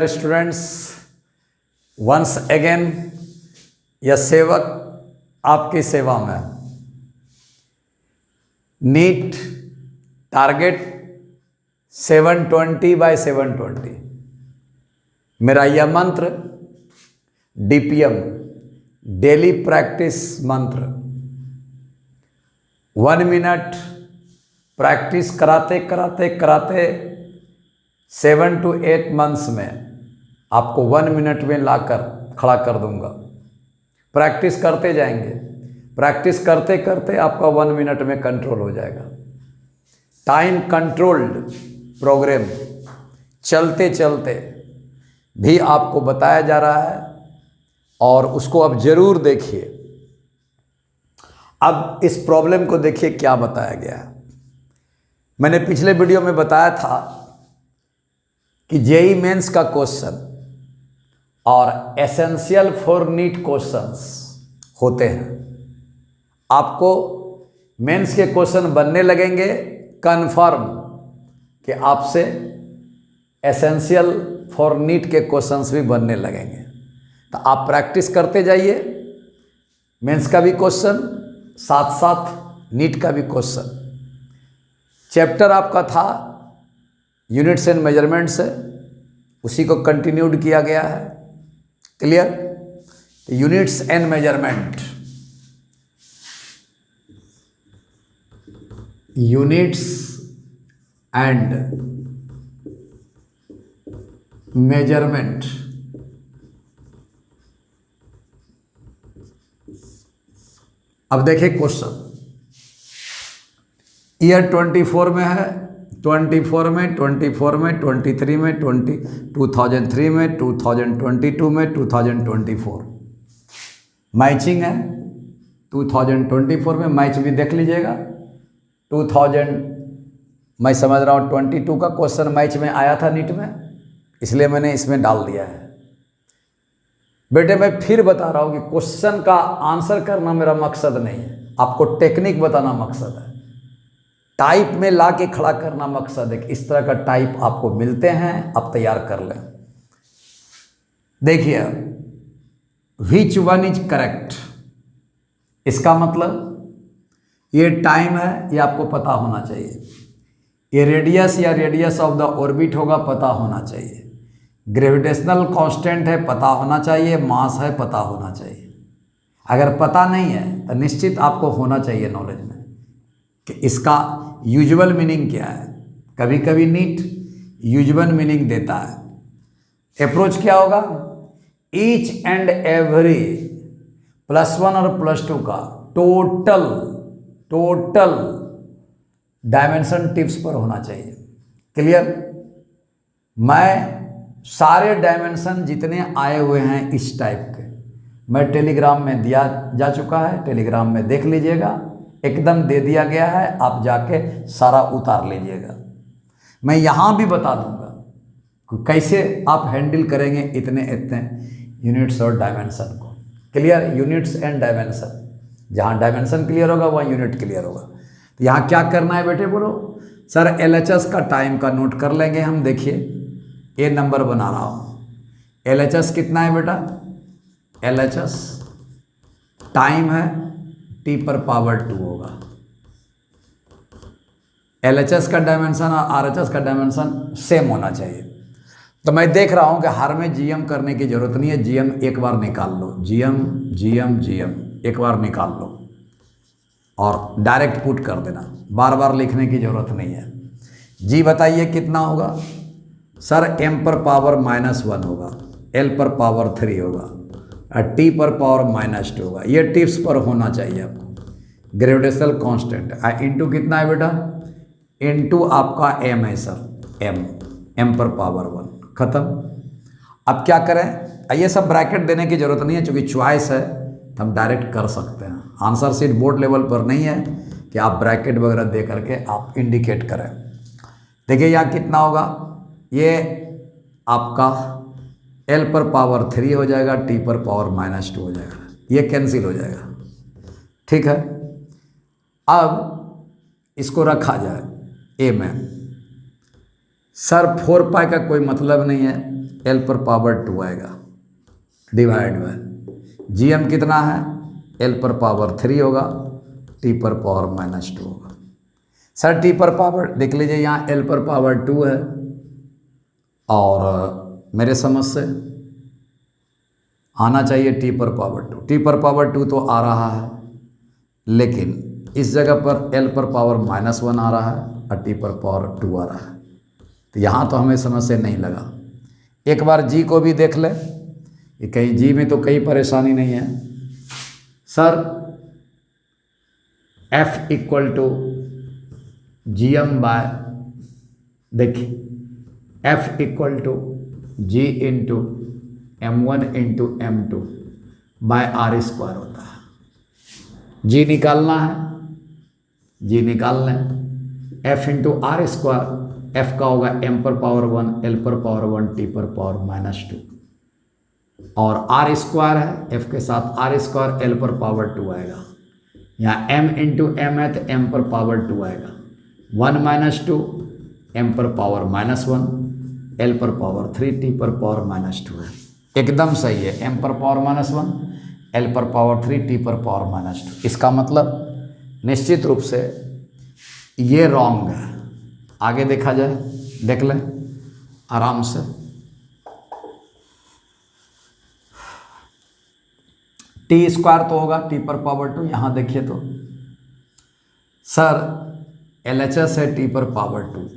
Dear students, once again यह सेवक आपकी सेवा में। नीट टारगेट 720/720 मेरा यह मंत्र डीपीएम डेली प्रैक्टिस मंत्र 1 मिनट प्रैक्टिस कराते कराते कराते 7 to 8 मंथ्स में आपको 1 मिनट में लाकर खड़ा कर दूंगा। प्रैक्टिस करते जाएंगे, प्रैक्टिस करते करते आपका 1 मिनट में कंट्रोल हो जाएगा। टाइम कंट्रोल्ड प्रोग्राम चलते चलते भी आपको बताया जा रहा है और उसको अब जरूर देखिए। अब इस प्रॉब्लम को देखिए क्या बताया गया है। मैंने पिछले वीडियो में बताया था कि जेईई मेंस का क्वेश्चन और एसेंशियल फॉर नीट क्वेश्चंस होते हैं। आपको मेंस के क्वेश्चन बनने लगेंगे कंफर्म कि आपसे एसेंशियल फॉर नीट के क्वेश्चंस भी बनने लगेंगे। तो आप प्रैक्टिस करते जाइए, मेंस का भी क्वेश्चन साथ साथ नीट का भी क्वेश्चन। चैप्टर आपका था यूनिट्स एंड मेजरमेंट्स है, उसी को कंटिन्यूड किया गया है। Clear? Units and measurement, units and measurement. अब देखिए क्वेश्चन, ईयर 24 में है, 24 में, 24 में, 23 में, 2003 में, 2022 में, 2024 मैचिंग है। 2024 में मैच भी देख लीजिएगा। 2000 मैं समझ रहा हूँ 22 का क्वेश्चन मैच में आया था नीट में, इसलिए मैंने इसमें डाल दिया है। बेटे मैं फिर बता रहा हूँ कि क्वेश्चन का आंसर करना मेरा मकसद नहीं है, आपको टेक्निक बताना मकसद है। टाइप में ला के खड़ा करना मकसद है कि इस तरह का टाइप आपको मिलते हैं, आप तैयार कर लें। देखिए विच वन इज करेक्ट, इसका मतलब ये टाइम है, ये आपको पता होना चाहिए। ये रेडियस या रेडियस ऑफ द ऑर्बिट होगा, पता होना चाहिए। ग्रेविटेशनल कांस्टेंट है, पता होना चाहिए। मास है, पता होना चाहिए। अगर पता नहीं है तो निश्चित आपको होना चाहिए नॉलेज में कि इसका यूजुअल मीनिंग क्या है। कभी कभी नीट यूजुअल मीनिंग देता है। अप्रोच क्या होगा? ईच एंड एवरी +1 और +2 का टोटल डायमेंशन टिप्स पर होना चाहिए। क्लियर? मैं सारे डायमेंशन जितने आए हुए हैं इस टाइप के मैं टेलीग्राम में दिया जा चुका है, टेलीग्राम में देख लीजिएगा, एकदम दे दिया गया है। आप जाके सारा उतार लीजिएगा। मैं यहाँ भी बता दूंगा कि कैसे आप हैंडल करेंगे इतने यूनिट्स और डायमेंशन को। क्लियर? यूनिट्स एंड डायमेंशन, जहाँ डायमेंशन क्लियर होगा वहाँ यूनिट क्लियर होगा। तो यहाँ क्या करना है बेटे बोलो? सर एलएचएस का टाइम का नोट कर लेंगे हम। देखिए ये नंबर बना रहा हूँ। एलएचएस कितना है बेटा? एलएचएस टाइम है, T/2 होगा। एलएचएस का डायमेंशन और आरएचएस का डायमेंशन सेम होना चाहिए। तो मैं देख रहा हूँ कि हर में जीएम करने की जरूरत नहीं है। जीएम एक बार निकाल लो, जीएम एक बार निकाल लो और डायरेक्ट पुट कर देना, बार बार लिखने की जरूरत नहीं है। जी बताइए कितना होगा? सर m/−1 होगा, l/3 होगा और T/−2 होगा। ये टिप्स पर होना चाहिए आपको। ग्रेविटेशनल कांस्टेंट इंटू कितना है बेटा? इंटू आपका m है सर, m/1 खत्म। अब क्या करें? ये सब ब्रैकेट देने की जरूरत नहीं है, क्योंकि चॉइस है तो हम डायरेक्ट कर सकते हैं। आंसर शीट बोर्ड लेवल पर नहीं है कि आप ब्रैकेट वगैरह दे करके आप इंडिकेट करें। देखिए यहाँ कितना होगा? ये आपका l/3 हो जाएगा, T/−2 हो जाएगा, ये कैंसिल हो जाएगा। ठीक है, अब इसको रखा जाए ए में। सर 4 पाई का कोई मतलब नहीं है, एल पर पावर 2 आएगा डिवाइड बाय GM कितना है, एल पर पावर 3 होगा, टी पर पावर -2 होगा। सर टी पर पावर देख लीजिए, यहाँ एल पर पावर 2 है और मेरे समझ से आना चाहिए टी पर पावर 2। टी पर पावर 2 तो आ रहा है, लेकिन इस जगह पर एल पर पावर -1 आ रहा है और टी पर पावर 2 आ रहा है, तो यहाँ तो हमें समस्या नहीं लगा। एक बार जी को भी देख ले कि कहीं जी में तो कहीं परेशानी नहीं है। Sir F equal to GM by, देखिए F equal to G into M1 into M2 by R² होता है। G निकालना है, G निकाल लें, F इंटू R², F का होगा M पर पावर 1, L पर पावर 1, T पर पावर -2 और R² है, F के साथ R², L पर पावर 2 आएगा। यहाँ M इंटू M है तो M पर पावर 2 आएगा, 1 - 2, M पर पावर -1, L पर पावर 3, T पर पावर -2 है। एकदम सही है, M पर पावर -1, L पर पावर 3, T पर पावर -2। इसका मतलब निश्चित रूप से ये रॉन्ग है। आगे देखा जाए, देख लें आराम से। T² तो होगा T पर पावर 2, यहाँ देखिए तो सर LHS है T पर पावर 2,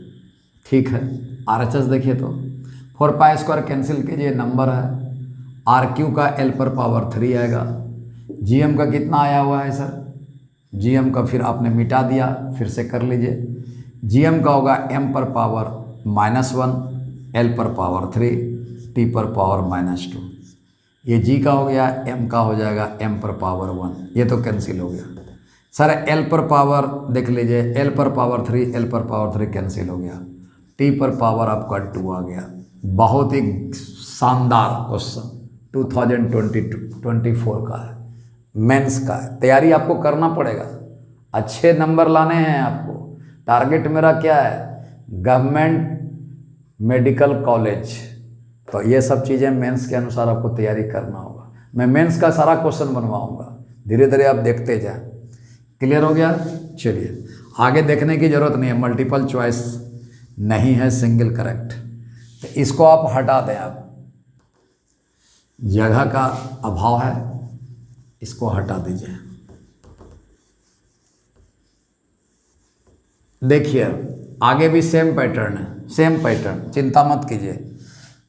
ठीक है। RHS देखिए तो 4π² कैंसिल कीजिए, नंबर है। RQ का L पर पावर 3 आएगा। GM का कितना आया हुआ है सर, GM का फिर आपने मिटा दिया, फिर से कर लीजिए। GM का होगा M पर पावर -1, L पर पावर 3, T पर पावर -2। ये G का हो गया, M का हो जाएगा M पर पावर 1, ये तो कैंसिल हो गया। सर L पर पावर देख लीजिए, L पर पावर 3, L पर पावर 3 कैंसिल हो गया, T पर पावर आपका 2 आ गया। बहुत ही शानदार क्वेश्चन 2024 का है, मेंस का है। तैयारी आपको करना पड़ेगा, अच्छे नंबर लाने हैं आपको। टारगेट मेरा क्या है, गवर्नमेंट मेडिकल कॉलेज, तो ये सब चीज़ें मेंस के अनुसार आपको तैयारी करना होगा। मैं मेंस का सारा क्वेश्चन बनवाऊंगा, धीरे धीरे आप देखते जाएं। क्लियर हो गया? चलिए आगे देखने की ज़रूरत नहीं है, मल्टीपल चॉइस नहीं है, सिंगल करेक्ट, तो इसको आप हटा दें। आप जगह का अभाव है, इसको हटा दीजिए। देखिए आगे भी सेम पैटर्न है, सेम पैटर्न, चिंता मत कीजिए।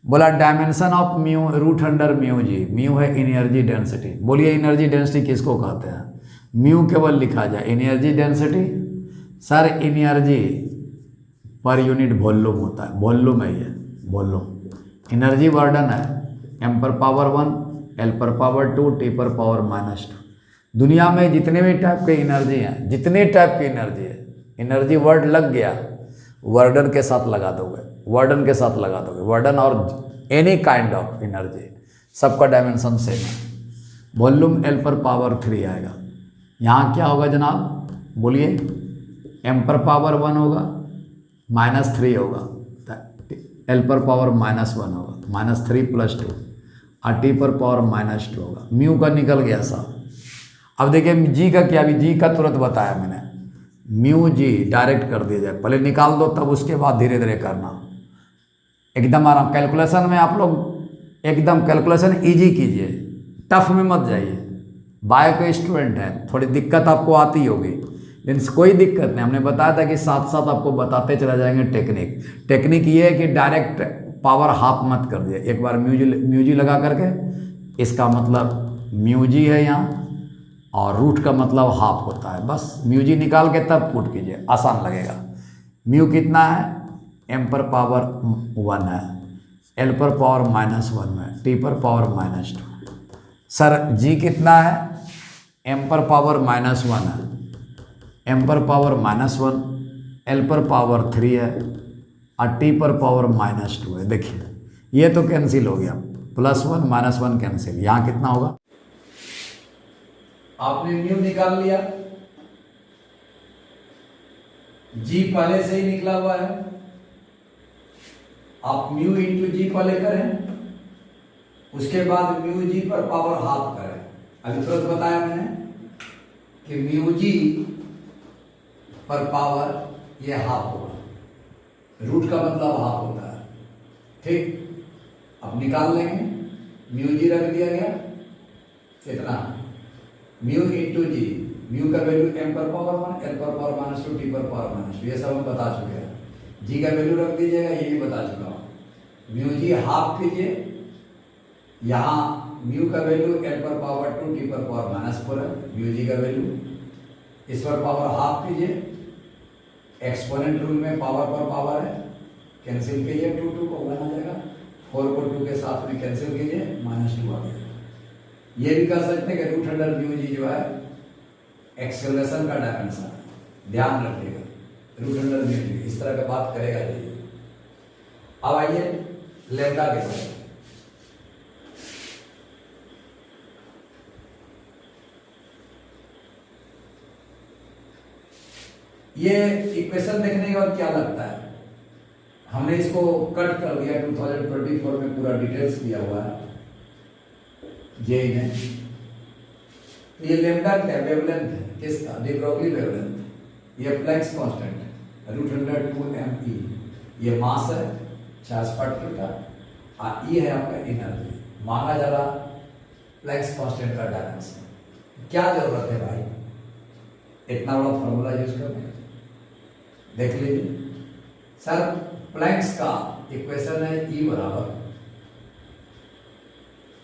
बोला dimension of mu root under mu जी, म्यू है एनर्जी डेंसिटी। बोलिए एनर्जी डेंसिटी किसको कहते हैं? म्यू केवल लिखा जाए, energy density sir energy per unit volume होता है, वॉल्यूम है ये, वॉल्यूम। एनर्जी बर्डन है M पर पावर 1, L पर पावर 2, T पर पावर -2। दुनिया में जितने भी टाइप के एनर्जी हैं, जितने टाइप की एनर्जी है, एनर्जी वर्ड लग गया, वर्डन के साथ लगा दोगे, वर्डन के साथ लगा दोगे, वर्डन और एनी काइंड ऑफ एनर्जी, सबका डायमेंशन सेम है। वॉल्यूम L पर पावर 3 आएगा। यहाँ क्या होगा जनाब, बोलिए? M पर पावर 1 होगा, -3 होगा, L पर पावर -1 होगा, -3 + 2, और T पर पावर -2 होगा। म्यू का निकल गया साहब। अब देखिए जी का क्या, भी जी का तुरंत बताया मैंने, म्यू जी डायरेक्ट कर दिया जाए, पहले निकाल दो तब उसके बाद धीरे धीरे करना। एकदम आराम, कैलकुलेशन में आप लोग एकदम कैलकुलेशन इजी कीजिए, टफ में मत जाइए। बायो के स्टूडेंट हैं, थोड़ी दिक्कत आपको आती होगी, लेकिन कोई दिक्कत नहीं। हमने बताया था कि साथ साथ आपको बताते चले जाएंगे टेक्निक। टेक्निक ये है कि डायरेक्ट पावर हाफ मत कर दिए, एक बार म्यूजी लगा करके, इसका मतलब म्यूजी है यहाँ, और रूट का मतलब हाफ होता है, बस म्यूजी निकाल के तब पुट कीजिए, आसान लगेगा। म्यू कितना है, M पर पावर 1 है, L पर पावर -1 है, T पर पावर -2। सर G कितना है, M पर पावर -1 है, M पर पावर -1, L पर पावर 3 है, और T पर पावर -2 है। देखिए ये तो कैंसिल हो गया, +1 -1 कैंसिल। यहाँ कितना होगा, आपने म्यू निकाल लिया, जी पहले से ही निकला हुआ है, आप म्यू इंटू जी पहले करें, उसके बाद म्यू जी पर पावर हाफ करें। अभी तुरंत बताया मैंने कि म्यू जी पर पावर ये हाफ होगा, रूट का मतलब हाफ होता है, ठीक। अब निकाल लेंगे, म्यू जी रख दिया गया, कितना म्यू इंटू जी, म्यू का वैल्यू m पर पावर 1, l पर पावर -2, t पर पावर -2, ये सब हम बता चुके हैं। जी का वैल्यू रख दीजिएगा, ये भी बता चुका हूँ। म्यू जी हाफ कीजिए, यहाँ म्यू का वैल्यू l पर पावर 2, t पर पावर -4 है, म्यू जी का वैल्यू, इस पर पावर हाफ कीजिए, एक्सपोनेंट रूल में पावर पर पावर है, कैंसिल कीजिए, 2 को 1 आ जाएगा, 4 को 2 के साथ में कैंसिल कीजिए, -2 आ गया। ये भी कर सकते हैं कि रूट अंडर म्यू जी जो है एक्सेलरेशन का डायमेंशन है, ध्यान रखिएगा, रूट अंडर म्यू जी इस तरह का बात करेगा जी। अब आइए लैम्डा के बारे में। ये इक्वेशन देखने के बाद क्या लगता है, हमने इसको कट कर दिया, 2024 में पूरा डिटेल्स दिया हुआ है जेई ने। ये लैम्डा क्या वेवलेंथ है, किसका, डी ब्रोगली वेवलेंथ। ये प्लैंक्स कांस्टेंट है, √2mE। ये मास है चार्ज पार्टिकल का, और ये है आपका एनर्जी। माना जा रहा प्लैंक्स कांस्टेंट का डायमेंशन। क्या जरूरत है भाई इतना बड़ा फॉर्मूला यूज करने, देख लीजिए सर। प्लैंक्स का इक्वेशन है E बराबर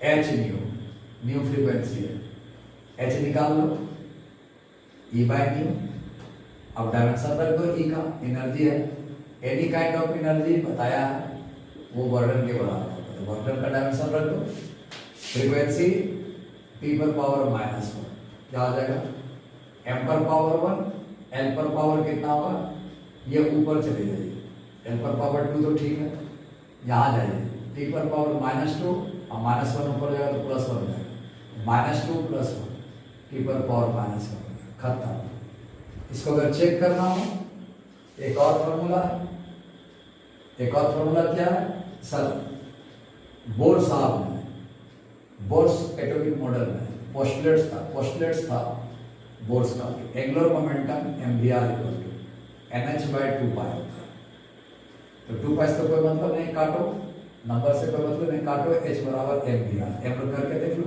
h न्यू, न्यू फ्रीक्वेंसी है, h निकाल लो, E बाय न्यू। अब डायमेंशन रख दो E का, एनर्जी है, एनी काइंड ऑफ एनर्जी बताया है वो वर्डन के बराबर होता है, तो वर्डन का डायमेंशन रख दो। फ्रीक्वेंसी p पर पावर -1 क्या हो जाएगा, m पर पावर 1, l पर पावर कितना होगा, ये ऊपर चले जाइए, l पर पावर 2 तो ठीक है, यहाँ जाइए, t पर पावर -2 और -1 ऊपर जाएगा तो +1 हो जाएगा, -2 + 1, t पर पावर -1 खत्म। इसको अगर चेक करना हो, एक और फॉर्मूला है, एक और फॉर्मूला क्या है सर, बोर साहब ने बोर्स एटॉमिक मॉडल में पोस्टुलेट्स था बोर्स का, एंगुलर मोमेंटम mvr = nh/2π होता है। तो 2π से कोई मतलब नहीं, काटो, नंबर से कोई मतलब नहीं, काटो, h बराबर mvr, m करके देख लो,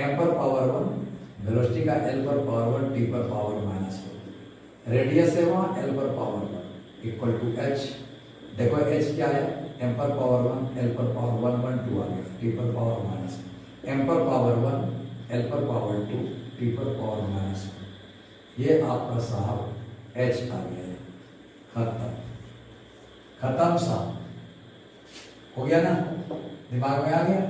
m पर पावर 1, वेलोसिटी का l पर पावर 1, t पर पावर -1, रेडियस है वहाँ l पर पावर 1 = h। देखो h क्या है, m पर पावर 1, l पर पावर 1, 1, 2 आ गया, t पर पावर -1, m पर पावर 1, l पर पावर 2, t पर पावर -1, ये आपका साहब h आ गया है, खत्म साहब, हो गया ना, दिमाग में आ गया,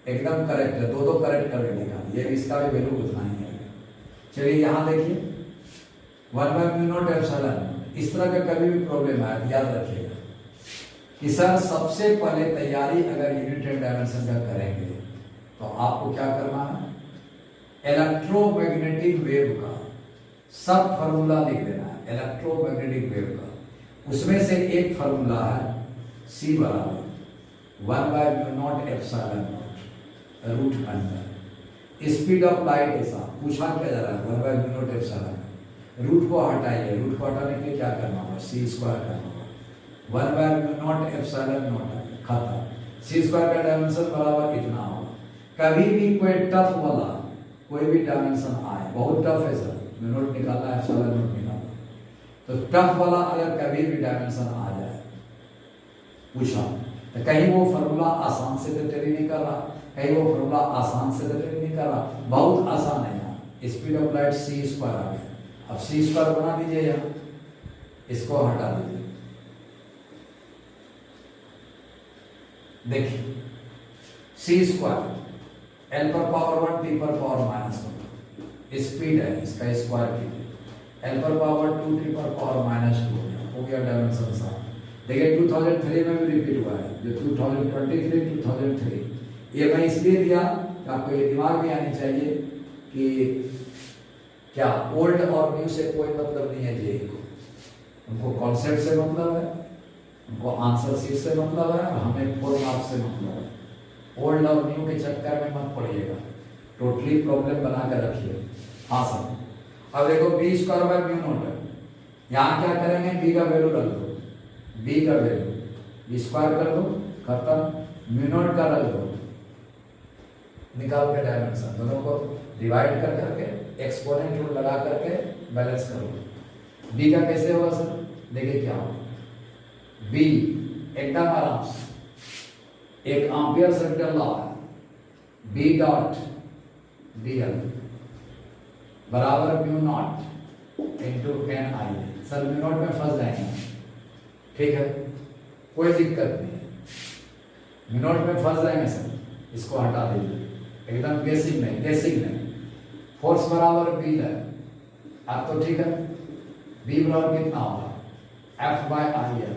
एकदम करेक्ट है, दो करेक्ट करके देखा, ये इसका भी वैल्यू उतना ही है। चलिए यहाँ देखिए 1/μ0ε, इस तरह का कभी भी प्रॉब्लम आए याद रखिएगा कि सर सबसे पहले तैयारी अगर यूनिट डायमेंशन का करेंगे तो आपको क्या करना है, इलेक्ट्रोमैग्नेटिक वेव का सब फॉर्मूला लिख देना है, इलेक्ट्रोमैग्नेटिक वेव का। उसमें से एक फॉर्मूला है C बराबर 1/μ0ε0 root under speed of light है साहब, पूछा क्या जा रहा है 1/μ0ε, रूट को हटाइए, रूट को हटाने के लिए क्या करना होगा, c² करना होगा, 1/μ0ε0 खत्म। c² का डायमेंशन बराबर इतना होगा। कभी भी कोई टफ वाला कोई भी डायमेंशन आए, बहुत टफ है सर, μ0 निकालना है, ε0 निकालना, तो टफ वाला अगर कभी भी डायमेंशन आ जाए पूछा, तो कहीं वो फॉर्मूला आसान से तो टेली नहीं कर रहा, कहीं वो फॉर्मूला आसान से तो टेली नहीं कर रहा, बहुत आसान है यहाँ। स्पीड ऑफ लाइट c² आ गया, अब c² बना दीजिए यहाँ, इसको हटा दीजिए, देखिए c² l पर पावर 1, t पर पावर -1, स्पीड है, इसका स्क्वायर कीजिए, l पर पावर 2, t पर पावर -2 हो गया डायमेंशन साहब। देखिए 2003 में भी रिपीट हुआ है, जो 2023 ये मैं इसलिए दिया कि आपको ये दिमाग में आनी चाहिए कि क्या ओल्ड और न्यू से कोई मतलब नहीं है जेई को, उनको कॉन्सेप्ट से मतलब है, उनको आंसर शीट से मतलब है, हमें 4 मार्क्स से मतलब है। ओल्ड और न्यू के चक्कर में मत पड़िएगा, टोटली प्रॉब्लम बना कर रखिए। हाँ सर, अब देखो B square by mu naught है, यहाँ क्या करेंगे, बी का वैल्यू रख दो, बी का वैल्यू बी स्क्वायर कर दो, खत्म, म्यू नॉट का रख दो, निकाल के डायमेंशन दोनों को डिवाइड कर करके एक्सपोनेंट रूल लगा करके बैलेंस करो। बी का कैसे होगा सर, देखिए क्या होगा, बी एकदम आराम से, एक एम्पियर सर्किल लॉ है, बी डॉट डीएल बराबर म्यू नॉट इंटू एन आई। सर म्यू नॉट में फंस जाएंगे, ठीक है, कोई दिक्कत नहीं है, म्यू नॉट में फंस जाएंगे सर, इसको हटा दीजिए, एकदम बेसिक नहीं, फोर्स बराबर बी है, अब तो ठीक है, बी बराबर कितना होगा, F by I L,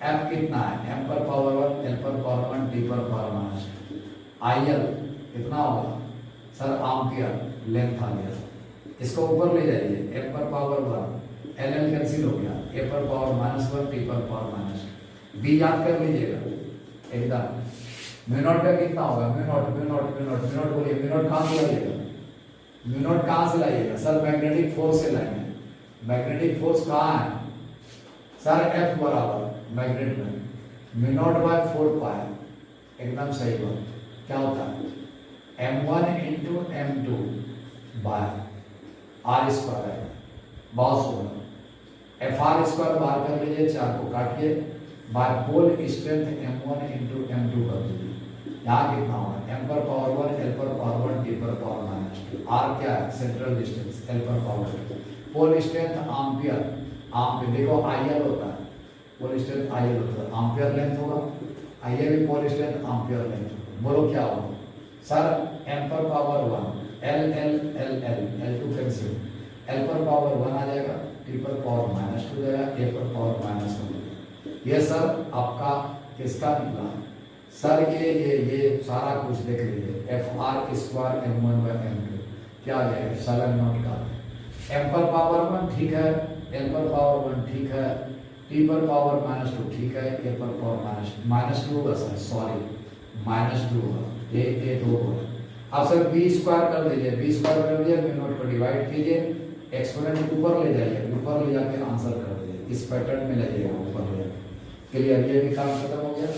F कितना है, एम पर पावर 1 एल पर पावर 1 टी पर पावर माइनस, आई एल कितना होगा सर, एम्पियर लेंथ आ गया, इसको ऊपर ले जाइए, एम पर पावर 1 एल एल कैंसिल हो गया, ए पर पावर -1 टी पर पावर माइनस, बी याद कर लीजिएगा एकदम, म्यू नॉट का कितना होगा, म्यू नॉट बोलिए, म्यू नॉट कहाँ से लाइएगा, म्यू नॉट कहाँ से लाइएगा सर, मैग्नेटिक फोर्स से लाएंगे, मैग्नेटिक फोर्स कहाँ है सर, एफ बराबर मैग्नेट में म्यू नॉट बाय 4 पाई, एकदम सही बात, क्या होता है m1 into m2 bye are square है, बहुत सुंदर, एफ आर स्क्वायर बाहर कर लीजिए, 4 को काटिए, by pole strength m1 into m2 कर दीजिए, यहाँ कितना होगा, m पर पावर 1 l पर पावर 1 t पर पावर -2, r क्या है सेंट्रल डिस्टेंस, l पर power 2, pole strength ampere, ampere देखो IL होता है, पोल स्ट्रेंथ IL होता है, एम्पियर लेंथ होगा, IL भी पोल स्ट्रेंथ एम्पियर लेंथ, बोलो क्या होगा सर, m पर power 1 l l2 cancel, l पर पावर 1 आ जाएगा, t पर पावर -2 जाएगा, a पर पावर -1 जाएगा, ये सर आपका किसका निकला सर, ये सारा कुछ देख लीजिए, F R square m1 bye m2 क्या आ गया, एप्सिलॉन नॉट का, m पर पावर 1 ठीक है, l पर पावर 1 ठीक है, t पर पावर -2 ठीक है, a पर पावर -2 होगा सर, सॉरी -2 होगा, ये 2 होगा। अब सर बी स्क्वायर कर दीजिए, बी स्क्वायर कर दिया, म्यू नॉट को डिवाइड कीजिए, एक्सपोनेंट ऊपर ले जाइए, ऊपर ले जाके आंसर कर दीजिए, इस पैटर्न में ले जाइए, ऊपर ले जाइए, क्लियर, ये भी काम खत्म हो गया,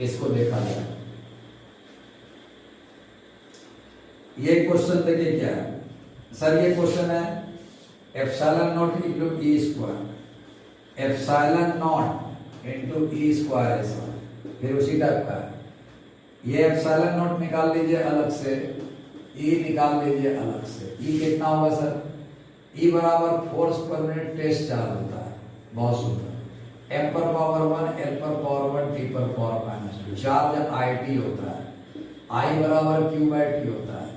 इसको देखा जाए। ये क्वेश्चन देखिए क्या है सर, ये क्वेश्चन है epsilon not into E square, epsilon not into E square है सर, फिर उसी टाइप का है, ये एप्सिलॉन नॉट निकाल लीजिए अलग से, ई निकाल लीजिए अलग से, ई कितना होगा सर, ई बराबर फोर्स पर मिनट टेस्ट चार्ज होता है, बहुत सुंदर, m पर पावर 1 l पर पावर 1 t पर पावर -2, चार्ज it होता है, I बराबर q बाय t होता है,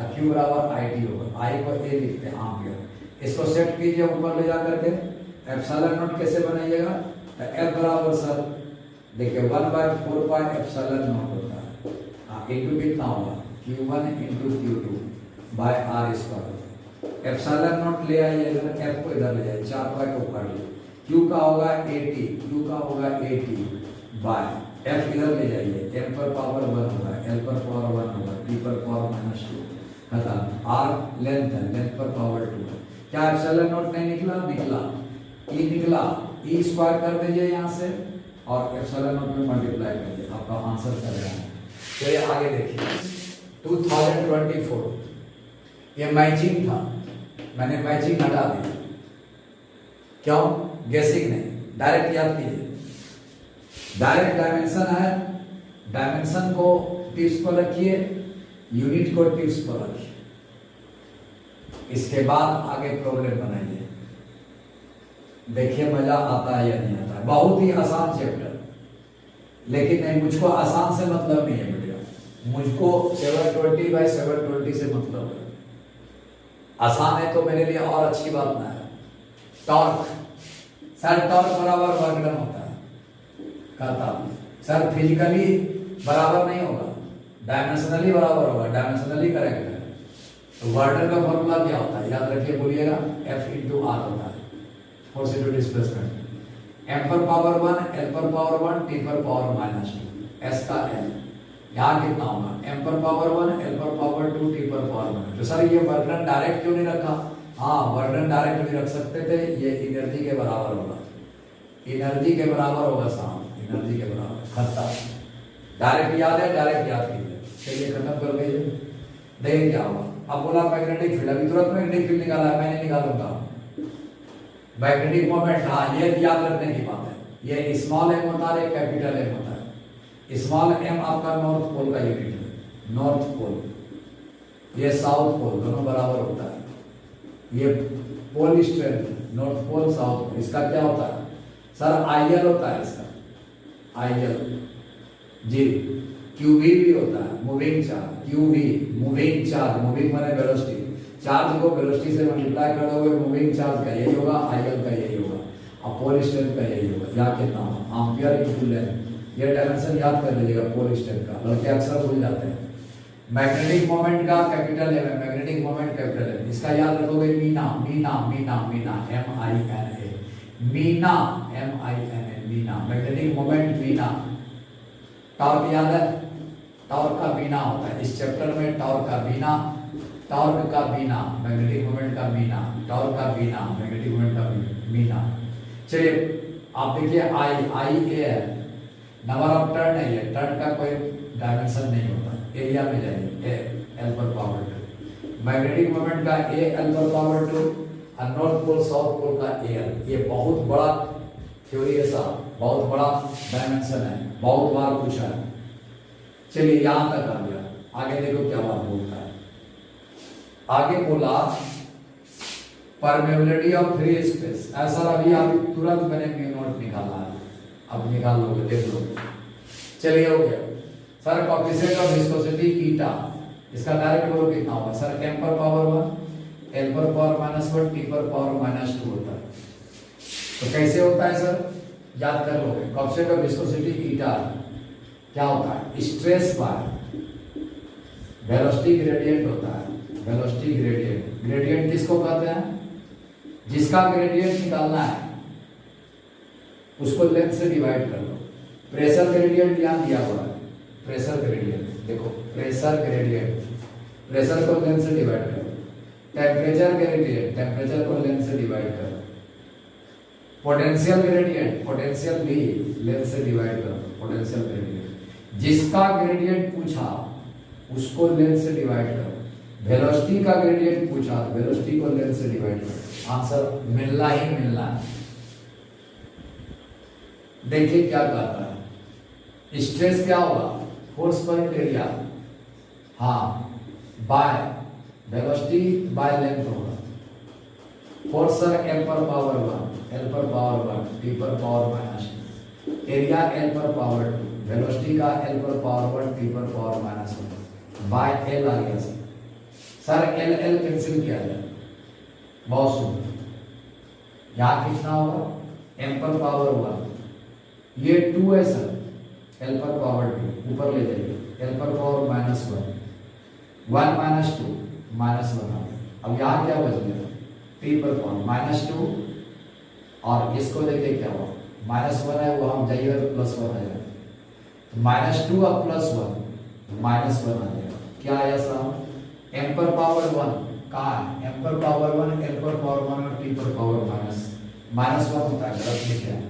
q बराबर it होगा, I को a लिखते हैं एम्पियर, इसको सेट कीजिए ऊपर ले जाकर के, एप्सिलॉन नॉट कैसे बनाइएगा, तो f बराबर सर देखिए 1/4 पाई एप्सिलॉन नॉट होता है, इंटू कितना होगा, q1 into q2 by r square, epsilon naught ले आइए, f को इधर ले जाइए, 4 पाई को काटिए, Q का होगा 80, Q का होगा 80 बाय F इधर ले जाइए, M पर पावर 1 होगा, L पर पावर 1 होगा, T पर पावर -2 खत्म, R लेंथ है, लेंथ पर पावर 2 है, क्या एप्सिलॉन नॉट नहीं निकला, निकला, E निकला, E स्क्वायर कर दीजिए यहाँ से और एप्सिलॉन नॉट में मल्टीप्लाई कर दीजिए, आपका आंसर कर रहा है। चलिए आगे देखिए 2024, ये मैचिंग था, मैंने मैचिंग हटा दी, क्यों, गैसिंग नहीं, डायरेक्ट याद कीजिए, डायरेक्ट डायमेंशन है, डायमेंशन को टिप्स पर रखिए, यूनिट को टिप्स पर रखिए, इसके बाद आगे प्रॉब्लम बनाइए, देखिए मजा आता है या नहीं आता है, बहुत ही आसान चैप्टर, लेकिन नहीं, मुझको आसान से मतलब नहीं है बेटा, मुझको 720 बाय 720 से मतलब है, आसान है तो मेरे लिए और अच्छी बात ना है। टॉर्क सर, टॉर्क बराबर वर्क डन होता है, कहता सर फिजिकली बराबर नहीं होगा, डायमेंशनली बराबर होगा, डायमेंशनली करेक्ट है, तो वर्क डन का फॉर्मूला क्या होता है, याद रखिए, बोलिएगा F इंटू R होता है, फोर्स इंटू डिस्प्लेसमेंट, M पर पावर 1 L पर पावर 1 T पर पावर -2, S का L, यहाँ कितना होगा, m पर पावर 1, l पर पावर 2, t पर पावर 1। तो सर ये वर्डन डायरेक्ट क्यों नहीं रखा? हाँ, वर्डन डायरेक्ट भी रख सकते थे, ये एनर्जी के बराबर होगा, एनर्जी के बराबर होगा साहब, एनर्जी के बराबर। खत्ता डायरेक्ट याद है, डायरेक्ट याद कीजिए। चलिए खत्म कर दीजिए। देखिए क्या होगा, अब बोला मैग्नेटिक फील्ड, अभी तुरंत मैग्नेटिक फील्ड निकाला है, मैंने निकालूंगा मैग्नेटिक मोमेंट। हाँ, ये याद रखने की बात है, ये स्मॉल एम होता है, कैपिटल एम होता है। स्मॉल एम आपका नॉर्थ पोल का यूनिट है, नॉर्थ पोल, ये साउथ पोल, दोनों बराबर होता है। ये pole strength, north pole south pole, इसका क्या होता है सर, आईएल होता है इसका, आईएल जी। क्यूवी भी होता है, moving charge, qv moving charge, moving माने वेलोसिटी, चार्ज को वेलोसिटी से मल्टीप्लाई कर दोगे, मूविंग चार्ज का यही होगा, आईएल का यही होगा, और पोल स्ट्रेंथ का यही होगा। या कितना होगा, एम्पियर इनटू लेंथ। ये डायमेंशन याद कर लीजिएगा पोल स्ट्रेंथ का, लड़के अक्सर भूल जाते हैं। मैग्नेटिक मोमेंट का कैपिटल एम है, मैग्नेटिक मोमेंट कैपिटल एम, इसका याद रखोगे Meena, Meena Meena Meena, M I N A, Meena, M I N A, Meena, magnetic moment Meena. Torque याद है, टॉर्क का बीना होता है इस चैप्टर में, टॉर्क का बीना, टॉर्क का बीना, मैग्नेटिक मोमेंट का बीना, टॉर्क का बीना, मैग्नेटिक मोमेंट का बीना। चलिए आप देखिए, आई ए है, नंबर ऑफ टर्न है, ये टर्न का कोई डायमेंशन नहीं होता, एरिया में जाइए, ए एल पर पावर 2, मैग्नेटिक मोमेंट का ए एल पर पावर 2, और नॉर्थ पोल साउथ पोल का ए एल। ये बहुत बड़ा थ्योरी है साहब, बहुत बड़ा डायमेंशन है, बहुत बार पूछा है। चलिए यहां तक आ गया, आगे देखो क्या बात बोलता है। आगे बोला परमेबिलिटी ऑफ फ्री स्पेस, ऐसा अभी आप तुरंत मैंने म्यू नॉट निकाला है, अब निकाल लोगे, देख लो। चलिए हो गया सर, कोएफिशिएंट ऑफ विस्कोसिटी ईटा, इसका डायरेक्ट बोलो कितना होगा सर, m पर पावर 1, l पर पावर -1, t पर पावर -2 होता है। तो कैसे होता है सर, याद कर लोगे, कोएफिशिएंट ऑफ विस्कोसिटी ईटा क्या होता है, स्ट्रेस बाय वेलोसिटी ग्रेडियंट होता है, वेलोसिटी ग्रेडियंट। ग्रेडियंट किसको कहते हैं, जिसका ग्रेडियंट निकालना है उसको लेंथ से डिवाइड कर लो। प्रेशर ग्रेडियंट यहां दिया हुआ है, प्रेशर ग्रेडियंट देखो, प्रेशर ग्रेडियंट, प्रेशर को लेंथ से डिवाइड करो। टेम्परेचर ग्रेडियंट, टेम्परेचर को लेंथ से डिवाइड करो। पोटेंशियल ग्रेडियंट, पोटेंशियल भी लेंथ से डिवाइड करो, पोटेंशियल ग्रेडियंट। जिसका ग्रेडियंट पूछा उसको लेंथ से डिवाइड करो। वेलोसिटी का ग्रेडियंट पूछा, वेलोसिटी को लेंथ से डिवाइड करो। आंसर मिलना ही मिलना है। देखिए क्या कहता है, स्ट्रेस क्या होगा, फोर्स पर एरिया, हाँ, बाय वेलोसिटी बाय लेंथ होगा। फोर्स सर m पर पावर 1, l पर पावर 1, t पर पावर -2, एरिया l पर पावर 2, वेलोसिटी का l पर पावर 1, t पर पावर -1, बाय l आ गया सर, l l कैंसिल किया जाए, बहुत सुंदर। यहाँ कितना होगा, m पर पावर 1, ये 2 है सर, l पर पावर 2 ऊपर ले जाइए, l पर पावर -1, 1 -2 -1 आ गया। अब यहाँ क्या बच गया, t पर पावर -2, और इसको देखिए क्या हुआ, -1 है वो हम जाइए +1 आ जाएगा, -2 और +1 -1 आ जाएगा। क्या आया साहब, m पर पावर 1 कहाँ है, m पर पावर 1, l पर पावर 1 और t पर पावर -1 होता है, गलत लिखा है,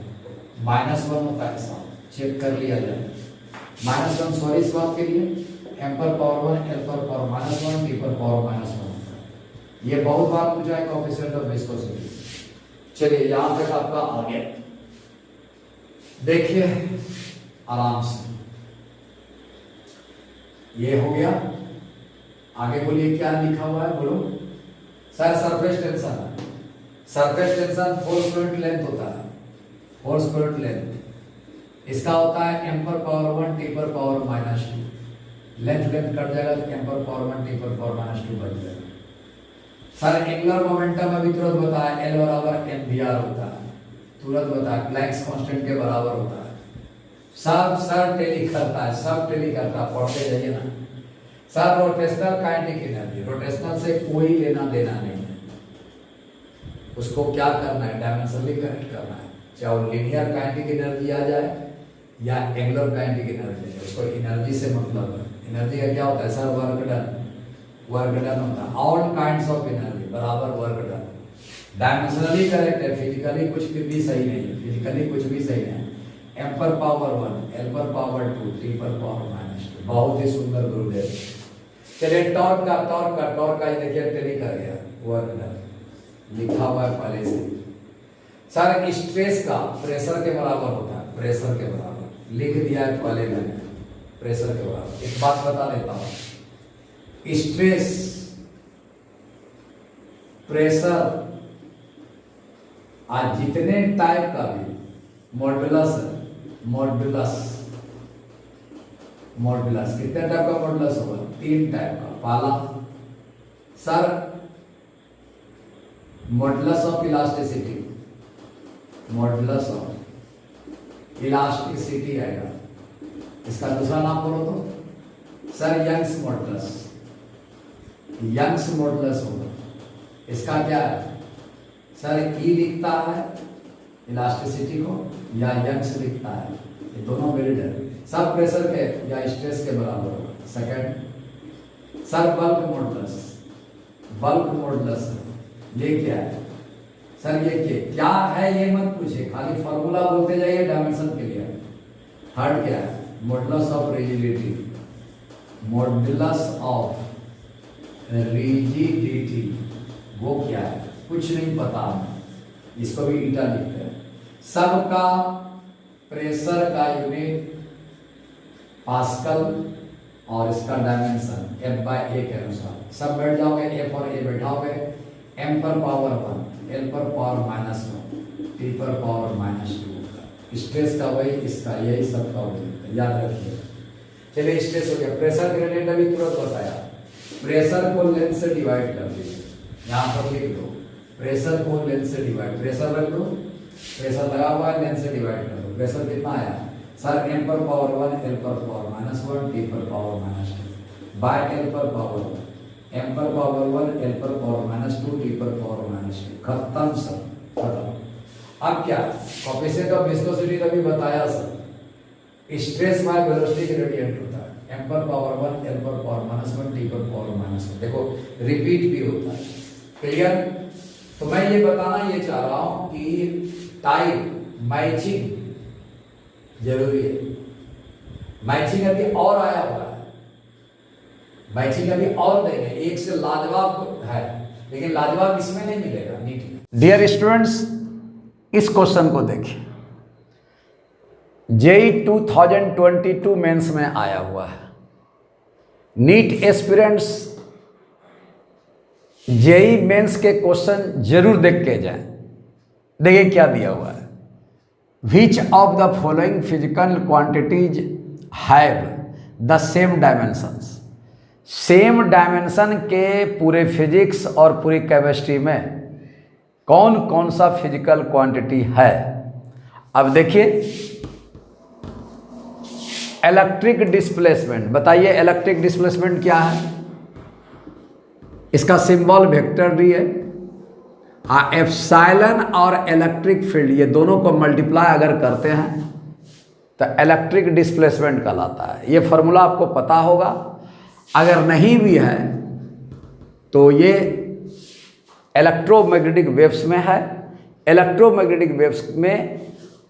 -1 होता है साहब, चेक कर लिया जाए। -1 सॉरी इस बात के लिए, m पर पावर 1, l पर पावर -1, t पर पावर -1 होता है। ये बहुत बार पूछा है कोएफिशिएंट ऑफ विस्कोसिटी। चलिए यहां तक आपका आ गया, देखिए आराम से, ये हो गया। आगे बोलिए क्या लिखा हुआ है, बोलो सर। सरफेस टेंशन है, surface tension force unit length होता है, फोर्स यूनिट लेंथ। इसका होता है m पर पावर 1, t पर पावर -2, लेंथ कट जाएगा तो m पर पावर 1, t पर पावर -2 बच जाएगा। सर एंगुलर मोमेंटम अभी तुरंत बताया, l बराबर mvr होता है, तुरंत बताया, प्लैंक्स कांस्टेंट के बराबर होता है। सब टेली करता है, सब टेली करता है, पढ़ते जाइए ना sir. Rotational kinetic energy, rotational से कोई लेना देना नहीं है, उसको क्या करना है, डायमेंशनली कनेक्ट करना है। चाहे वो लीनियर काइनेटिक एनर्जी आ जाए या एंग्लोकाइनेटिक एनर्जी, उसको एनर्जी से मतलब है। एनर्जी का क्या होता है sir? Work done. Work done होता है, ऑल काइंड्स ऑफ एनर्जी बराबर वर्क डन। डायमेंशनली करेक्ट है, फिजिकली कुछ भी सही नहीं है, फिजिकली कुछ भी सही नहीं है। एम पर पावर 1, एल पर पावर 2, टी पर पावर -2। बहुत ही सुंदर गुरुदेव। चलिए टॉर्क का ये देखिए टेली कर गया, वर्क डन लिखा हुआ है पहले से। सर स्ट्रेस का प्रेशर के बराबर होता है, प्रेशर के बराबर लिख दिया है पहले मैंने, प्रेशर के बराबर। एक बात बता देता हूं, स्ट्रेस प्रेशर आज जितने टाइप का भी मॉड्यूलस कितने टाइप का मॉड्यूलस होगा? 3 टाइप का। पहला sir modulus of elasticity, modulus of elasticity आएगा। इसका दूसरा नाम बोलो तो sir Young's modulus, Young's modulus होगा। इसका क्या है सर? ई लिखता है इलास्टिसिटी को या यंग्स लिखता है, ये दोनों वैलिड है। सब प्रेशर के या स्ट्रेस के बराबर होगा। Second sir bulk modulus, bulk modulus ये क्या है सर? ये क्या है ये मत पूछिए, खाली फॉर्मूला बोलते जाइए डायमेंशन के लिए। थर्ड क्या है? Modulus of rigidity, modulus of rigidity वो क्या है? कुछ नहीं पता हमें, इसको भी ईटा लिखते हैं। सबका प्रेशर का यूनिट पास्कल और इसका डायमेंशन F/A के अनुसार। सब बैठ जाओगे, F और A बैठाओगे। M पर पावर 1, L पर पावर -1, T पर पावर -2। स्ट्रेस का वही, इसका यही, सबका वही, याद रखिए। चलिए स्ट्रेस हो गया। प्रेशर ग्रेडियंट अभी तुरंत बताया, प्रेशर को लेंथ से डिवाइड कर दीजिए, यहाँ पर लिख दो प्रेशर को लेंथ से डिवाइड। प्रेशर रख दो, प्रेशर लगा हुआ है, लेंथ से डिवाइड कर दो। प्रेशर कितना आया सर? M पर पावर 1, L पर पावर -1, T पर पावर -2 बाय L पर पावर 1, M पर पावर 1, L पर पावर -2, T पर पावर -2। खत्म सर, खत्म। अब क्या कोएफिशिएंट ऑफ विस्कोसिटी अभी बताया sir, stress by velocity gradient होता है। M पर पावर 1, L पर पावर -1, T पर पावर -1। देखो रिपीट भी होता है। क्लियर? तो मैं ये बताना ये चाह रहा हूं कि टाइप मैचिंग जरूरी है। मैचिंग अभी और आया हुआ है, मैचिंग अभी और देंगे, एक से लाजवाब है, लेकिन लाजवाब इसमें नहीं मिलेगा नीट। डियर स्टूडेंट्स, इस क्वेश्चन को देखिए, जेई 2022 मेंस में आया हुआ है। नीट एस्पिरेंट्स जेई मेंस के क्वेश्चन जरूर देख के जाएं। देखिए क्या दिया हुआ है, which of the following physical quantities have the same dimensions. Same dimension के पूरे फिजिक्स और पूरी केमिस्ट्री में कौन कौन सा फिजिकल क्वांटिटी है? अब देखिए इलेक्ट्रिक डिस्प्लेसमेंट, बताइए इलेक्ट्रिक डिस्प्लेसमेंट क्या है? इसका सिंबल वेक्टर डी है। एप्सिलॉन और इलेक्ट्रिक फील्ड ये दोनों को मल्टीप्लाई अगर करते हैं तो इलेक्ट्रिक डिस्प्लेसमेंट कहलाता है। ये फॉर्मूला आपको पता होगा, अगर नहीं भी है तो ये इलेक्ट्रोमैग्नेटिक वेव्स में है। इलेक्ट्रोमैग्नेटिक वेव्स में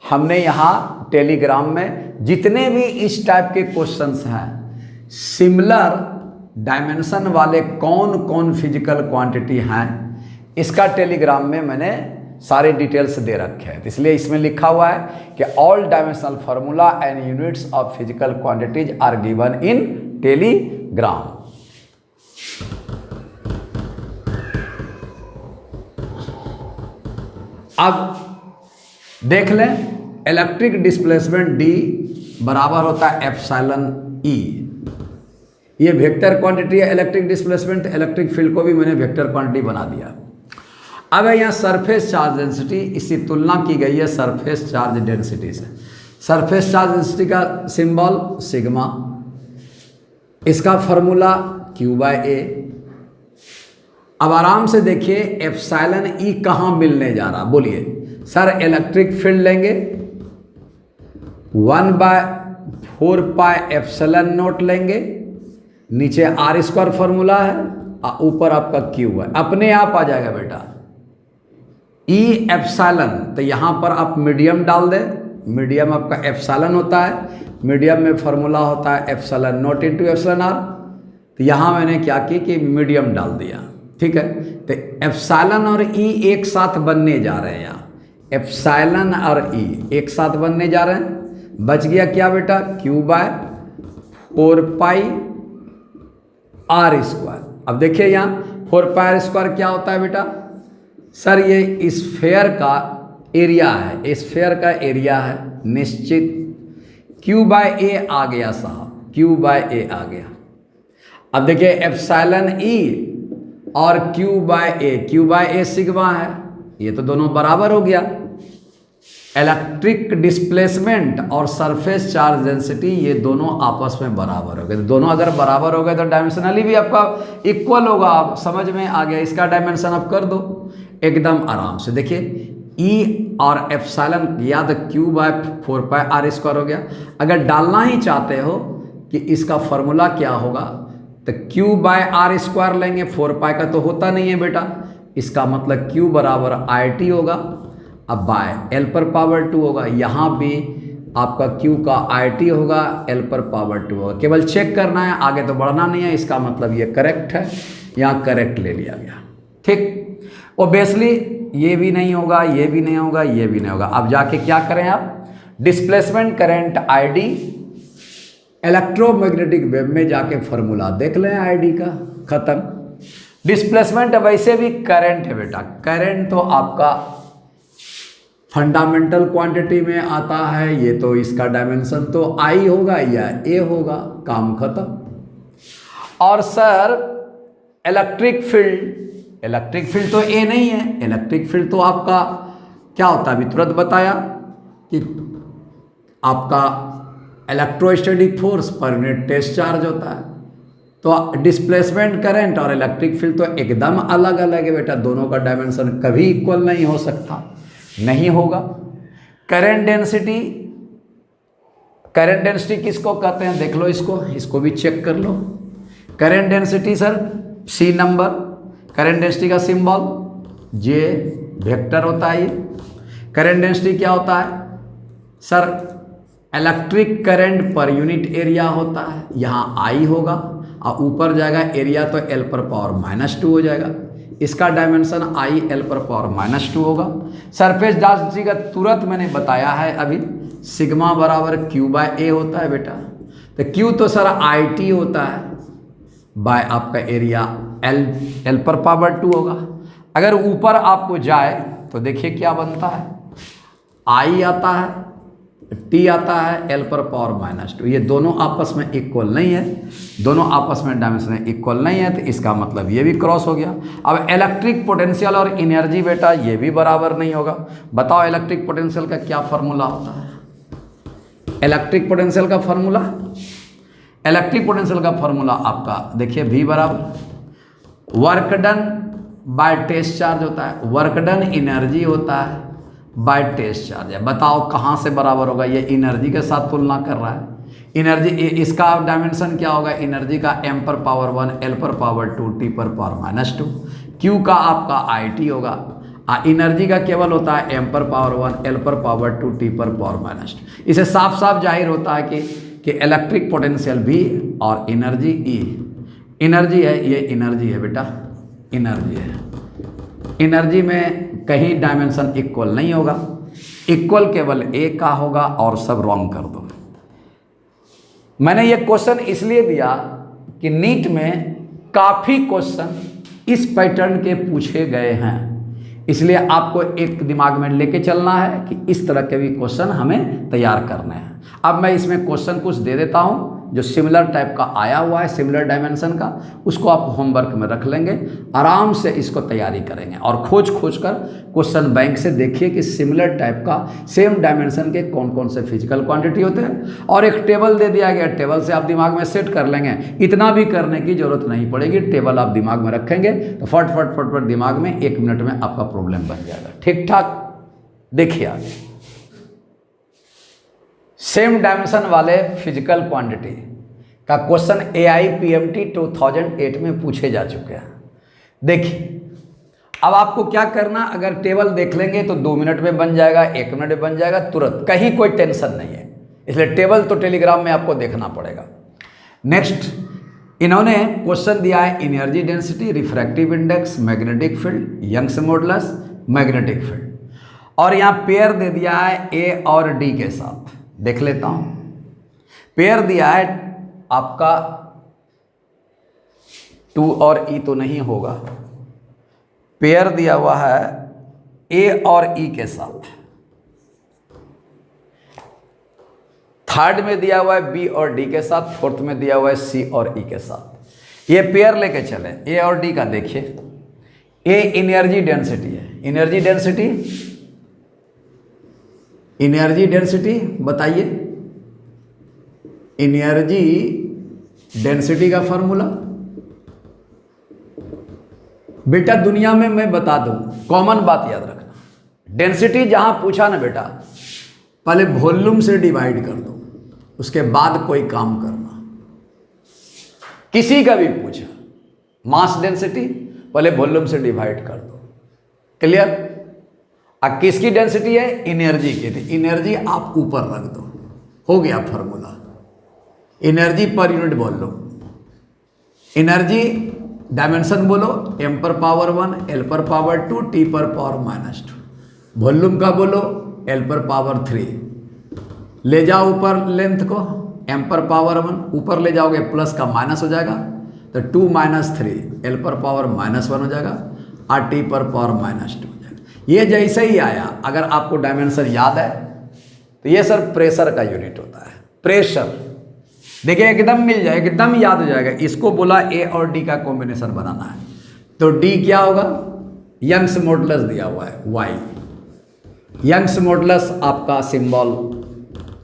हमने यहाँ टेलीग्राम में जितने भी इस टाइप के क्वेश्चंस हैं, सिमिलर डायमेंशन वाले कौन कौन फिजिकल क्वांटिटी हैं, इसका टेलीग्राम में मैंने सारे डिटेल्स दे रखे हैं। इसलिए इसमें लिखा हुआ है कि all dimensional formula and units of physical quantities are given in Telegram. अब देख लें, इलेक्ट्रिक डिस्प्लेसमेंट डी बराबर होता है एप्सिलॉन ई। ये वेक्टर क्वांटिटी है इलेक्ट्रिक डिस्प्लेसमेंट। इलेक्ट्रिक फील्ड को भी मैंने वेक्टर क्वांटिटी बना दिया। अब है यहाँ सरफेस चार्ज डेंसिटी, इसकी तुलना की गई है सरफेस चार्ज डेंसिटी से। सरफेस चार्ज डेंसिटी का सिंबल सिग्मा, इसका फॉर्मूला Q/A। अब आराम से देखिए एप्सिलॉन ई कहाँ मिलने जा रहा, बोलिए सर। इलेक्ट्रिक फील्ड लेंगे, 1/4πε0 लेंगे, नीचे आर स्क्वायर फॉर्मूला है, ऊपर आपका क्यू है, अपने आप आ जाएगा बेटा। ई एप्सिलॉन, तो यहाँ पर आप मीडियम डाल दें, मीडियम आपका एप्सिलॉन होता है, मीडियम में फॉर्मूला होता है epsilon naught into epsilon R. तो यहाँ मैंने क्या की कि मीडियम डाल दिया, ठीक है। तो एप्सिलॉन और ई एक साथ बनने जा रहे हैं, यहाँ एप्सिलॉन और ई एक साथ बनने जा रहे हैं। बच गया क्या बेटा, Q/4πr²। अब देखिए यहाँ 4πr² क्या होता है बेटा, सर ये स्फेयर का एरिया है, स्फेयर का एरिया है निश्चित। Q/A आ गया साहब, Q/A आ गया। अब देखिए एप्सिलॉन ई और Q/A सिग्मा है, ये तो दोनों बराबर हो गया। इलेक्ट्रिक डिस्प्लेसमेंट और सरफेस चार्ज डेंसिटी ये दोनों आपस में बराबर हो गए। तो दोनों अगर बराबर हो गए तो डायमेंशनली भी आपका इक्वल होगा। आप समझ में आ गया, इसका डायमेंशन आप कर दो एकदम आराम से। देखिए ई और एप्सिलॉन या तो Q/4πr² हो गया। अगर डालना ही चाहते हो कि इसका फॉर्मूला क्या होगा तो Q/r² लेंगे, 4π का तो होता नहीं है बेटा, इसका मतलब Q बराबर IT होगा, अब बाय L पर पावर 2 होगा। यहाँ भी आपका Q का IT होगा, L पर पावर 2 होगा। केवल चेक करना है, आगे तो बढ़ना नहीं है। इसका मतलब ये करेक्ट है, यहाँ करेक्ट ले लिया गया, ठीक। ओब्वियसली ये भी नहीं होगा, ये भी नहीं होगा, ये भी नहीं होगा। अब जाके क्या करें आप, displacement current ID electromagnetic wave में जाके फॉर्मूला देख लें ID का, खत्म। डिस्प्लेसमेंट वैसे भी करंट है बेटा, करंट तो आपका फंडामेंटल क्वांटिटी में आता है, ये तो इसका डायमेंशन तो I होगा या A होगा, काम खत्म। और सर इलेक्ट्रिक फील्ड तो A नहीं है, इलेक्ट्रिक फील्ड तो आपका क्या होता है, अभी तुरंत बताया कि आपका electrostatic force per unit test charge होता है। तो डिस्प्लेसमेंट करंट और इलेक्ट्रिक फील्ड तो एकदम अलग अलग है बेटा, दोनों का डायमेंशन कभी इक्वल नहीं हो सकता, नहीं होगा। करंट डेंसिटी किसको कहते हैं, देख लो इसको भी चेक कर लो। Current density sir C number, current density का सिंबल J वेक्टर होता है। ये करंट डेंसिटी क्या होता है sir, electric current per unit area होता है, यहाँ I होगा और ऊपर जाएगा एरिया तो L पर पावर -2 हो जाएगा। इसका डायमेंशन I L पर पावर -2 होगा। सरफेस डेंसिटी का तुरंत मैंने बताया है अभी, सिग्मा बराबर Q/A होता है बेटा। तो Q तो सर IT होता है बाय आपका एरिया L पर पावर 2 होगा। अगर ऊपर आपको जाए तो देखिए क्या बनता है, I आता है, T आता है, L पर पावर -2। ये दोनों आपस में इक्वल नहीं है, दोनों आपस में डायमेंशन इक्वल नहीं है, तो इसका मतलब ये भी क्रॉस हो गया। अब इलेक्ट्रिक पोटेंशियल और एनर्जी बेटा ये भी बराबर नहीं होगा। बताओ इलेक्ट्रिक पोटेंशियल का क्या फॉर्मूला होता है, इलेक्ट्रिक पोटेंशियल का फॉर्मूला आपका देखिए V बराबर work done by test charge होता है, वर्क डन एनर्जी होता है बाय टेस्ट चार्ज है। बताओ कहाँ से बराबर होगा, ये एनर्जी के साथ तुलना कर रहा है। एनर्जी इसका डायमेंशन क्या होगा, एनर्जी का m पर पावर 1, L पर पावर 2, T पर पावर -2, Q का आपका IT होगा, एनर्जी का केवल होता है m पर पावर 1, L पर पावर 2, T पर पावर -2। इसे साफ साफ जाहिर होता है कि इलेक्ट्रिक पोटेंशियल V और एनर्जी E, एनर्जी है, ये एनर्जी है बेटा, एनर्जी है। एनर्जी में कहीं डायमेंशन इक्वल नहीं होगा, इक्वल केवल A का होगा और सब रॉन्ग कर दो। मैंने ये क्वेश्चन इसलिए दिया कि नीट में काफ़ी क्वेश्चन इस पैटर्न के पूछे गए हैं, इसलिए आपको एक दिमाग में लेके चलना है कि इस तरह के भी क्वेश्चन हमें तैयार करने हैं। अब मैं इसमें क्वेश्चन कुछ दे देता हूं जो सिमिलर टाइप का आया हुआ है, सिमिलर डायमेंशन का, उसको आप होमवर्क में रख लेंगे, आराम से इसको तैयारी करेंगे और खोज कर क्वेश्चन बैंक से देखिए कि सिमिलर टाइप का सेम डायमेंशन के कौन कौन से फिजिकल क्वांटिटी होते हैं। और एक टेबल दे दिया गया, टेबल से आप दिमाग में सेट कर लेंगे, इतना भी करने की जरूरत नहीं पड़ेगी, टेबल आप दिमाग में रखेंगे तो फट दिमाग में 1 मिनट में आपका प्रॉब्लम बन जाएगा। ठीक ठाक, देखिए आगे सेम डायमेंशन वाले फिजिकल क्वांटिटी का क्वेश्चन AIPMT 2008 में पूछे जा चुके हैं। देखिए अब आपको क्या करना, अगर टेबल देख लेंगे तो 2 मिनट में बन जाएगा, 1 मिनट में बन जाएगा, तुरंत, कहीं कोई टेंशन नहीं है। इसलिए टेबल तो टेलीग्राम में आपको देखना पड़ेगा। नेक्स्ट, इन्होंने क्वेश्चन दिया है energy density, refractive index, magnetic field, Young's modulus, magnetic field, और यहाँ पेयर दे दिया है A और D के साथ। देख लेता हूँ, पेयर दिया है आपका 2 और E तो नहीं होगा, पेयर दिया हुआ है A और E के साथ। थर्ड में दिया हुआ है B और D के साथ, फोर्थ में दिया हुआ है C और E के साथ। ये पेयर लेके चले। A और D का देखिए, A एनर्जी डेंसिटी है, एनर्जी डेंसिटी, एनर्जी डेंसिटी बताइए, एनर्जी डेंसिटी का फॉर्मूला बेटा दुनिया में मैं बता दूं, कॉमन बात याद रखना, डेंसिटी जहां पूछा ना बेटा, पहले वॉल्यूम से डिवाइड कर दो, उसके बाद कोई काम करना। किसी का भी पूछा मास डेंसिटी, पहले वॉल्यूम से डिवाइड कर दो, क्लियर। अब किसकी डेंसिटी है, एनर्जी की, एनर्जी आप ऊपर रख दो, हो गया formula, energy per unit volume. Energy dimension बोलो, m पर पावर 1, l पर पावर 2, t पर पावर -2। वॉल्यूम का बोलो, l पर पावर 3, ले जाओ ऊपर लेंथ को, m पर पावर 1, ऊपर ले जाओगे प्लस का माइनस हो जाएगा, तो 2 - 3, l पर पावर -1 हो जाएगा, और t पर पावर -2 हो जाएगा। ये जैसे ही आया, अगर आपको डायमेंशन याद है तो ये सर प्रेशर का यूनिट होता है, प्रेशर। देखिए एकदम मिल जाए, एकदम याद हो जाएगा। इसको बोला A और D का कॉम्बिनेशन बनाना है, तो D क्या होगा, यंग्स मॉडुलस दिया हुआ है Y, यंग्स मॉडुलस आपका सिंबल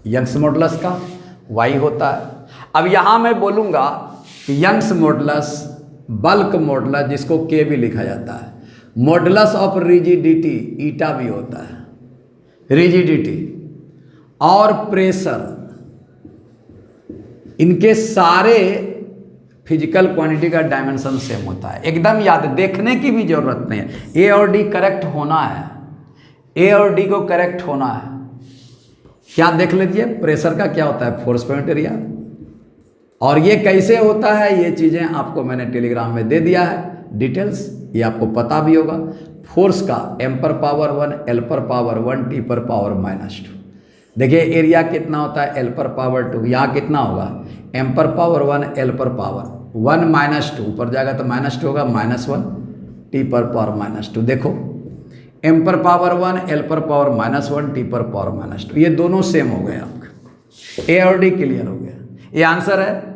यंग्स मॉडुलस का Y होता है। अब यहाँ मैं बोलूँगा कि यंग्स मॉडुलस, बल्क मॉडुलस जिसको K भी लिखा जाता है, मॉडुलस ऑफ रिजिडिटी ईटा भी होता है, रिजिडिटी और प्रेशर, इनके सारे फिजिकल क्वांटिटी का डायमेंशन सेम होता है। एकदम याद, देखने की भी जरूरत नहीं है। A और D करेक्ट होना है, A और D को करेक्ट होना है। क्या देख लीजिए, प्रेशर का क्या होता है, फोर्स पॉइंट एरिया, और ये कैसे होता है, ये चीज़ें आपको मैंने टेलीग्राम में दे दिया है डिटेल्स, ये आपको पता भी होगा। फोर्स का m पर पावर 1, l पर पावर 1, t पर पावर -2। देखिए एरिया कितना होता है, l पर पावर 2, यहाँ कितना होगा, m पर पावर 1, l पर पावर 1 -2, ऊपर जाएगा तो -2 होगा, -1, t पर पावर -2। देखो m पर पावर 1, l पर पावर -1, t पर पावर -2, ये दोनों सेम हो गए आपके। A और D क्लियर हो गया, ये आंसर है।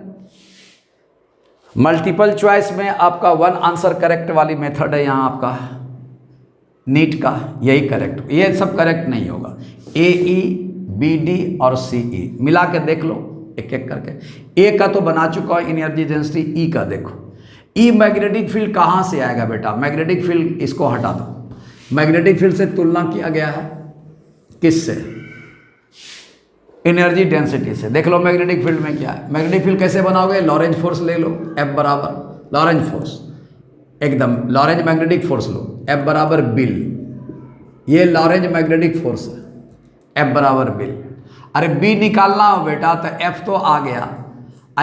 मल्टीपल चॉइस में आपका 1 आंसर करेक्ट वाली मेथड है, यहाँ आपका नीट का यही करेक्ट, ये सब करेक्ट नहीं होगा। AE, BD और CE मिला के देख लो एक एक करके। A का तो बना चुका है एनर्जी डेंसिटी, E का देखो, E मैग्नेटिक फील्ड कहाँ से आएगा बेटा, मैग्नेटिक फील्ड इसको हटा दो, मैग्नेटिक फील्ड से तुलना किया गया है किससे, एनर्जी डेंसिटी से। देख लो मैग्नेटिक फील्ड में क्या है, मैग्नेटिक फील्ड कैसे बनाओगे, लॉरेंज फोर्स ले लो, F बराबर लॉरेंज फोर्स, एकदम लॉरेंज मैग्नेटिक फोर्स लो, F बराबर बिल, ये लॉरेंज मैग्नेटिक फोर्स है, F बराबर बिल। अरे B निकालना हो बेटा तो F तो आ गया,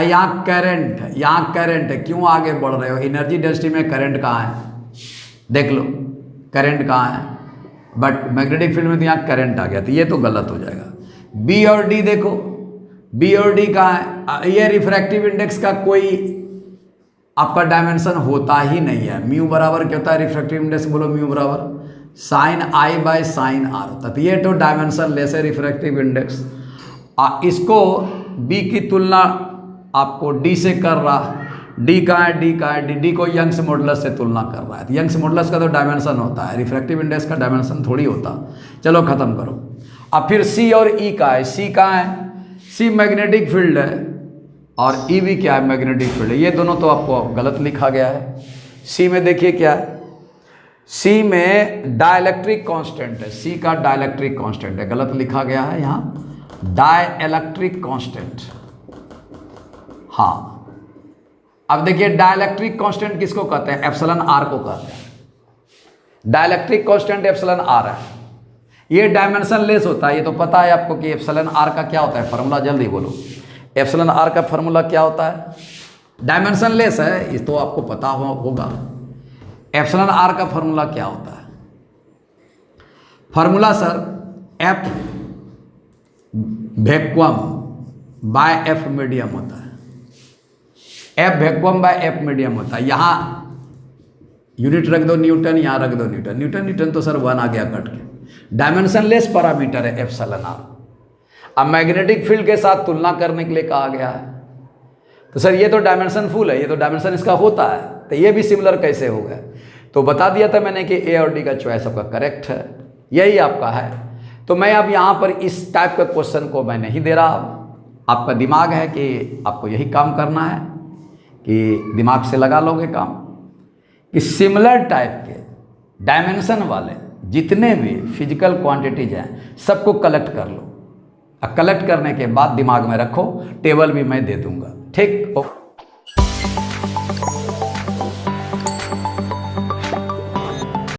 यहाँ करंट, यहाँ करंट है, क्यों आगे बढ़ रहे हो, एनर्जी डेंसिटी में करंट कहाँ है, देख लो करंट कहाँ है, बट मैग्नेटिक फील्ड में तो यहाँ करंट आ गया, तो ये तो गलत हो जाएगा। B और D देखो, B और D कहाँ है, ये रिफ्रैक्टिव इंडेक्स का कोई आपका डायमेंशन होता ही नहीं है। म्यू बराबर क्या होता है, रिफ्रैक्टिव इंडेक्स बोलो, म्यू बराबर sin I by sin R होता है, तो ये तो डायमेंशन लेस है रिफ्रैक्टिव इंडेक्स। इसको B की तुलना आपको D से कर रहा, D कहाँ है, D कहाँ है, D को यंग्स मॉडुलस से तुलना कर रहा है, तो यंग्स मॉडुलस का तो डायमेंशन होता है, रिफ्रैक्टिव इंडेक्स का डायमेंशन थोड़ी होता। चलो खत्म करो। अब फिर C और E का है, C कहाँ है, C मैग्नेटिक फील्ड है और E भी क्या है, मैग्नेटिक फील्ड है, ये दोनों तो आपको गलत लिखा गया है। C में देखिए क्या है, C में डाइलेक्ट्रिक कांस्टेंट है, C का डाइलेक्ट्रिक कांस्टेंट है, गलत लिखा गया है यहाँ। Dielectric constant. हाँ, अब देखिए डाइलेक्ट्रिक कांस्टेंट किसको कहते हैं? एप्सिलॉन आर को कहते हैं। डाइलेक्ट्रिक कांस्टेंट एप्सिलॉन आर है। ये डायमेंशन लेस होता है, ये तो पता है आपको कि एप्सिलॉन आर का क्या होता है फार्मूला, जल्दी बोलो। एप्सिलॉन आर का फार्मूला क्या होता है? डायमेंशन लेस है, ये तो आपको पता होगा। एप्सिलॉन आर का फार्मूला क्या होता है? Formula sir F vacuum by F medium होता है। F vacuum by F medium होता है। यहाँ यूनिट रख दो न्यूटन, यहाँ रख दो न्यूटन। न्यूटन तो सर 1 आ गया कट के। डायमेंशन लेस पैरामीटर है एप्सिलॉन आर। अब मैग्नेटिक फील्ड के साथ तुलना करने के लिए कहा गया है। तो सर ये तो डायमेंशन फुल है, ये तो डायमेंशन इसका होता है, तो ये भी सिमिलर कैसे हो गए? तो बता दिया था मैंने कि ए और डी का चॉइस आपका करेक्ट है, यही आपका है। तो मैं अब यहाँ पर इस टाइप के क्वेश्चन को मैं नहीं दे रहा। आपका दिमाग है कि आपको यही काम करना है कि दिमाग से लगा लोगे काम कि सिमिलर टाइप के डायमेंशन वाले जितने भी फिजिकल क्वांटिटीज हैं सबको कलेक्ट कर लो। कलेक्ट करने के बाद दिमाग में रखो, टेबल भी मैं दे दूंगा। ठीक।